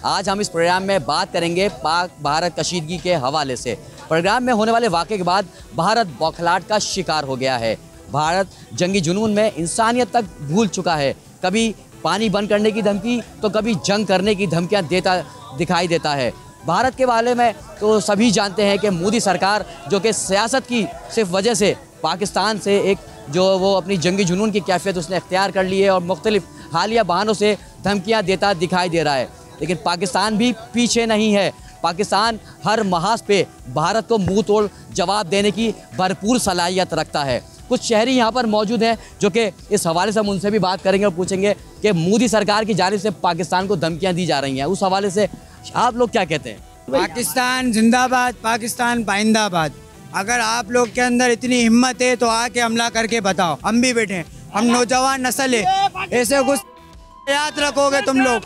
आज हम इस प्रोग्राम में बात करेंगे पाक भारत कशीदगी के हवाले से। प्रोग्राम में होने वाले वाक़े के बाद भारत बौखलाहट का शिकार हो गया है। भारत जंगी जुनून में इंसानियत तक भूल चुका है। कभी पानी बंद करने की धमकी तो कभी जंग करने की धमकियां देता दिखाई देता है। भारत के बारे में तो सभी जानते हैं कि मोदी सरकार जो कि सियासत की सिर्फ वजह से पाकिस्तान से एक जो वो अपनी जंगी जुनून की कैफियत उसने अख्तियार कर ली है और मुख्तलिफ हालिया बहानों से धमकियां देता दिखाई दे रहा है। लेकिन पाकिस्तान भी पीछे नहीं है। पाकिस्तान हर महाज पे भारत को मुंह तोड़ जवाब देने की भरपूर सलाहियत रखता है। कुछ शहरी यहाँ पर मौजूद हैं जो कि इस हवाले से हम उनसे भी बात करेंगे और पूछेंगे कि मोदी सरकार की जानिब से पाकिस्तान को धमकियाँ दी जा रही हैं, उस हवाले से आप लोग क्या कहते हैं? पाकिस्तान जिंदाबाद, पाकिस्तान पाइंदाबाद। अगर आप लोग के अंदर इतनी हिम्मत है तो आके हमला करके बताओ, हम भी बैठे हैं। हम नौजवान नस्ल है, ऐसे कुछ याद रखोगे तुम लोग।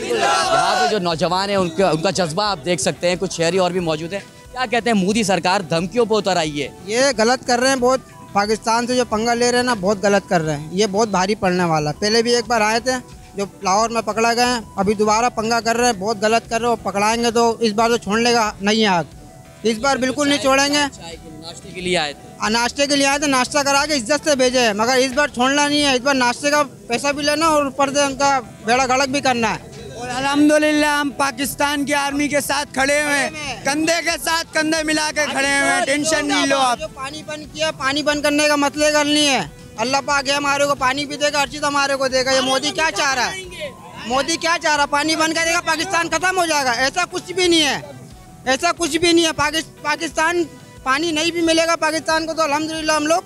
यहाँ पे जो नौजवान है उनका जज्बा आप देख सकते हैं। कुछ शहरी और भी मौजूद हैं। क्या कहते हैं? मोदी सरकार धमकियों पर उतर आई है। ये गलत कर रहे हैं बहुत। पाकिस्तान से जो पंगा ले रहे हैं ना, बहुत गलत कर रहे हैं। ये बहुत भारी पड़ने वाला। पहले भी एक बार आए थे जो लाहौर में पकड़ा गए हैं, अभी दोबारा पंगा कर रहे हैं, बहुत गलत कर रहे हो। पकड़ाएंगे तो इस बार तो छोड़ लेगा नहीं आग, इस बार बिल्कुल नहीं छोड़ेंगे। नाश्ते के लिए आए थे, नाश्ते के लिए आए थे, नाश्ता करा के इज्जत से भेजे हैं, मगर इस बार छोड़ना नहीं है। इस बार नाश्ते का पैसा भी लेना और ऊपर से उनका बेड़ा गड़क भी करना है। और अल्हम्दुलिल्लाह हम पाकिस्तान की आर्मी के साथ खड़े हुए हैं, कंधे के साथ कंधे मिला के खड़े हुए हैं। टेंशन नहीं लो आप। जो पानी बंद किया, पानी बंद करने का मतलब करनी है। अल्लाह पाक है हमारे को पानी भी देगा, हर चीज हमारे को देगा। ये मोदी क्या चाह रहा है? मोदी क्या चाह रहा है? पानी बंद करेगा पाकिस्तान खत्म हो जाएगा? ऐसा कुछ भी नहीं है, ऐसा कुछ भी नहीं है। पाकिस्तान पानी नहीं भी मिलेगा पाकिस्तान को तो अल्हम्दुलिल्लाह हम लोग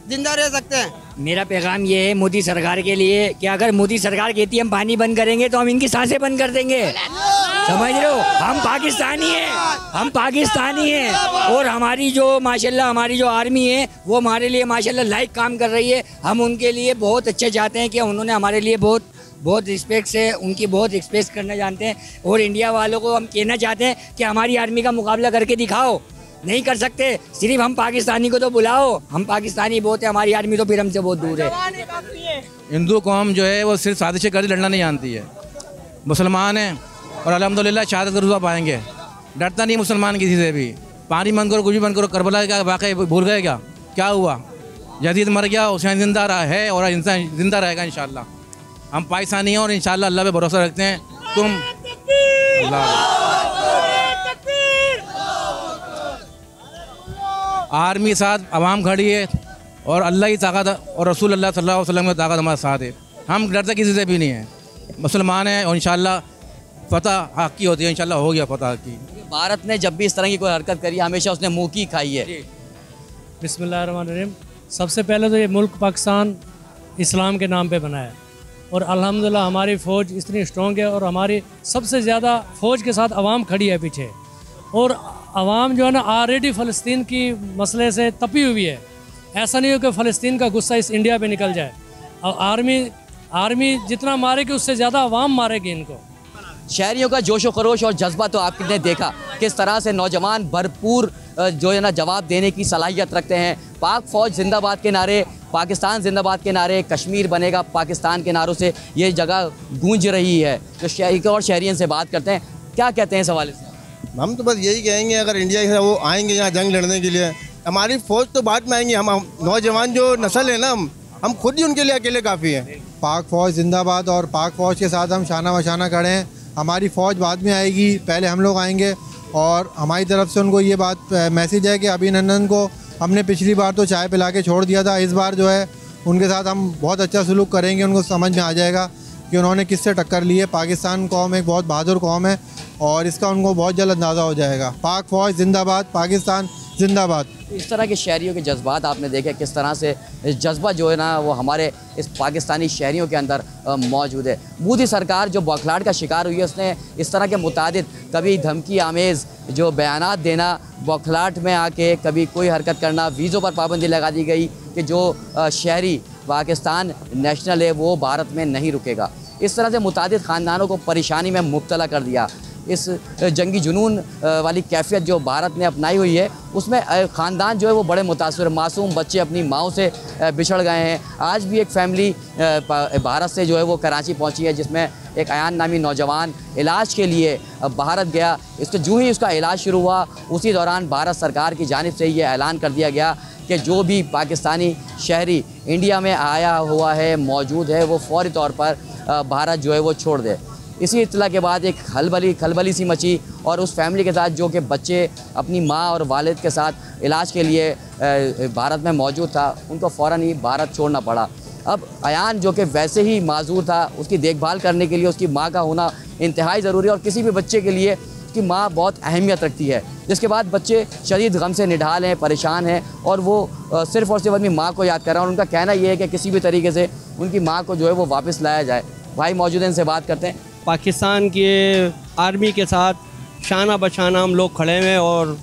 जिंदा रह सकते हैं। मेरा पैगाम ये है मोदी सरकार के लिए कि अगर मोदी सरकार कहती है हम पानी बंद करेंगे तो हम इनकी सांसें बंद कर देंगे। समझ रहे हो? हम पाकिस्तानी हैं, हम पाकिस्तानी हैं। और हमारी जो माशाल्लाह हमारी जो आर्मी है वो हमारे लिए माशाल्लाह लाइक काम कर रही है। हम उनके लिए बहुत अच्छे चाहते हैं कि उन्होंने हमारे लिए बहुत रिस्पेक्ट से उनकी बहुत रिस्पेक्ट करना जानते हैं। और इंडिया वालों को हम कहना चाहते हैं कि हमारी आर्मी का मुकाबला करके दिखाओ। नहीं कर सकते, सिर्फ हम पाकिस्तानी को तो बुलाओ। हम पाकिस्तानी बहुत है, हमारी आर्मी तो फिर हमसे बहुत दूर है। हिंदू कौम जो है वो सिर्फ साजिश कर लड़ना नहीं जानती है। मुसलमान हैं और अल्हम्दुलिल्लाह शहादत का रुतबा पाएंगे। डरता नहीं मुसलमान किसी से भी। पानी बंद करो, कुछ भी बंद करो। करबला का वाक़या भूल गए क्या हुआ? यजीद मर गया, हुसैन जिंदा रहा है और इंसान जिंदा रहेगा इंशाल्लाह। हम पाकिस्तानी हैं और इंशाल्लाह अल्लाह पे भरोसा रखते हैं। तुम आर्मी साथ आवाम खड़ी है और अल्लाह की ताकत और रसूल अल्लाह सल्लल्लाहु अलैहि वसल्लम की ताकत हमारे साथ है। हम डरते किसी से भी नहीं है। मुसलमान हैं और इंशाल्लाह फतह हक़ की होती है। इंशाल्लाह हो गया फतह की। भारत ने जब भी इस तरह की कोई हरकत करी हमेशा उसने मुँह की खाई है। बिस्मिल्लाहिर्रहमानिर्रहीम। सबसे पहले तो ये मुल्क पाकिस्तान इस्लाम के नाम पे बना है और अल्हम्दुलिल्लाह हमारी फ़ौज इतनी स्ट्रॉन्ग है और हमारी सबसे ज़्यादा फ़ौज के साथ आवाम खड़ी है पीछे। और आवाम जो है ना ऑलरेडी फ़लस्तीन की मसले से तपी हुई है। ऐसा नहीं हो कि फ़लस्तीन का गुस्सा इस इंडिया पे निकल जाए और आर्मी जितना मारेगी उससे ज़्यादा आवाम मारेगी इनको। शहरियों का जोशो खरोश और जज्बा तो आपने देखा किस तरह से नौजवान भरपूर जो है ना जवाब देने की सलाहियत रखते हैं। पाक फ़ौज जिंदाबाद के नारे, पाकिस्तान जिंदाबाद के नारे, कश्मीर बनेगा पाकिस्तान के नारों से ये जगह गूंज रही है। तो एक और शहरियन से बात करते हैं, क्या कहते हैं इस हवाले से? हम तो बस यही कहेंगे अगर इंडिया से वो आएंगे यहाँ जंग लड़ने के लिए, हमारी फ़ौज तो बाद में आएंगी। हम नौजवान जो नस्ल है ना, हम खुद ही उनके लिए अकेले काफ़ी हैं। पाक फ़ौज जिंदाबाद और पाक फ़ौज के साथ हम शाना मशाना खड़े हैं। हमारी फ़ौज बाद में आएगी, पहले हम लोग आएंगे। और हमारी तरफ से उनको ये बात मैसेज है कि अभिनंदन को हमने पिछली बार तो चाय पिला के छोड़ दिया था, इस बार जो है उनके साथ हम बहुत अच्छा सलूक करेंगे। उनको समझ में आ जाएगा कि उन्होंने किससे टक्कर ली है। पाकिस्तान कौम एक बहुत बहादुर कौम है और इसका उनको बहुत जल्द अंदाज़ा हो जाएगा। पाक फ़ौज जिंदाबाद, पाकिस्तान जिंदाबाद। इस तरह के शहरियों के जज्बात आपने देखे किस तरह से जज्बा जो है ना वो हमारे इस पाकिस्तानी शहरियों के अंदर मौजूद है। मोदी सरकार जो बौखलाहट का शिकार हुई है उसने इस तरह के मुतादिद कभी धमकी आमेज़ जो बयानात देना, बौखलाहट में आके कभी कोई हरकत करना, वीज़ों पर पाबंदी लगा दी गई कि जो शहरी पाकिस्तान नेशनल है वो भारत में नहीं रुकेगा। इस तरह से मुतादिद ख़ानदानों को परेशानी में मुब्तला कर दिया। इस जंगी जुनून वाली कैफियत जो भारत ने अपनाई हुई है उसमें ख़ानदान जो है वो बड़े मुतासर, मासूम बच्चे अपनी माओं से बिछड़ गए हैं। आज भी एक फैमिली भारत से जो है वो कराची पहुंची है जिसमें एक अयान नामी नौजवान इलाज के लिए भारत गया। इसके जो ही उसका इलाज शुरू हुआ उसी दौरान भारत सरकार की जानिब से ये ऐलान कर दिया गया कि जो भी पाकिस्तानी शहरी इंडिया में आया हुआ है, मौजूद है, वो फौरी तौर पर भारत जो है वो छोड़ दे। इसी इत्तला के बाद एक खलबली सी मची और उस फैमिली के साथ जो कि बच्चे अपनी माँ और वालिद के साथ इलाज के लिए भारत में मौजूद था, उनको फ़ौरन ही भारत छोड़ना पड़ा। अब अयान जो कि वैसे ही माजूर था, उसकी देखभाल करने के लिए उसकी माँ का होना इंतहाई ज़रूरी है और किसी भी बच्चे के लिए उसकी माँ बहुत अहमियत रखती है। जिसके बाद बच्चे शदीद गम से निढाल हैं, परेशान हैं और वो सिर्फ़ और सिर्फ अपनी माँ को याद कर रहे हैं और उनका कहना ये है कि किसी भी तरीके से उनकी माँ को जो है वो वापस लाया जाए। भाई मौजूद हैं, इनसे बात करते हैं। पाकिस्तान के आर्मी के साथ शाना बशाना हम लोग खड़े हैं और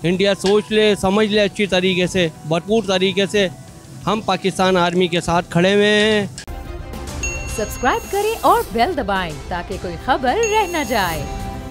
इंडिया सोच ले समझ ले अच्छी तरीके से, भरपूर तरीके से हम पाकिस्तान आर्मी के साथ खड़े हुए हैं। सब्सक्राइब करें और बेल दबाएं ताकि कोई खबर रह न जाए।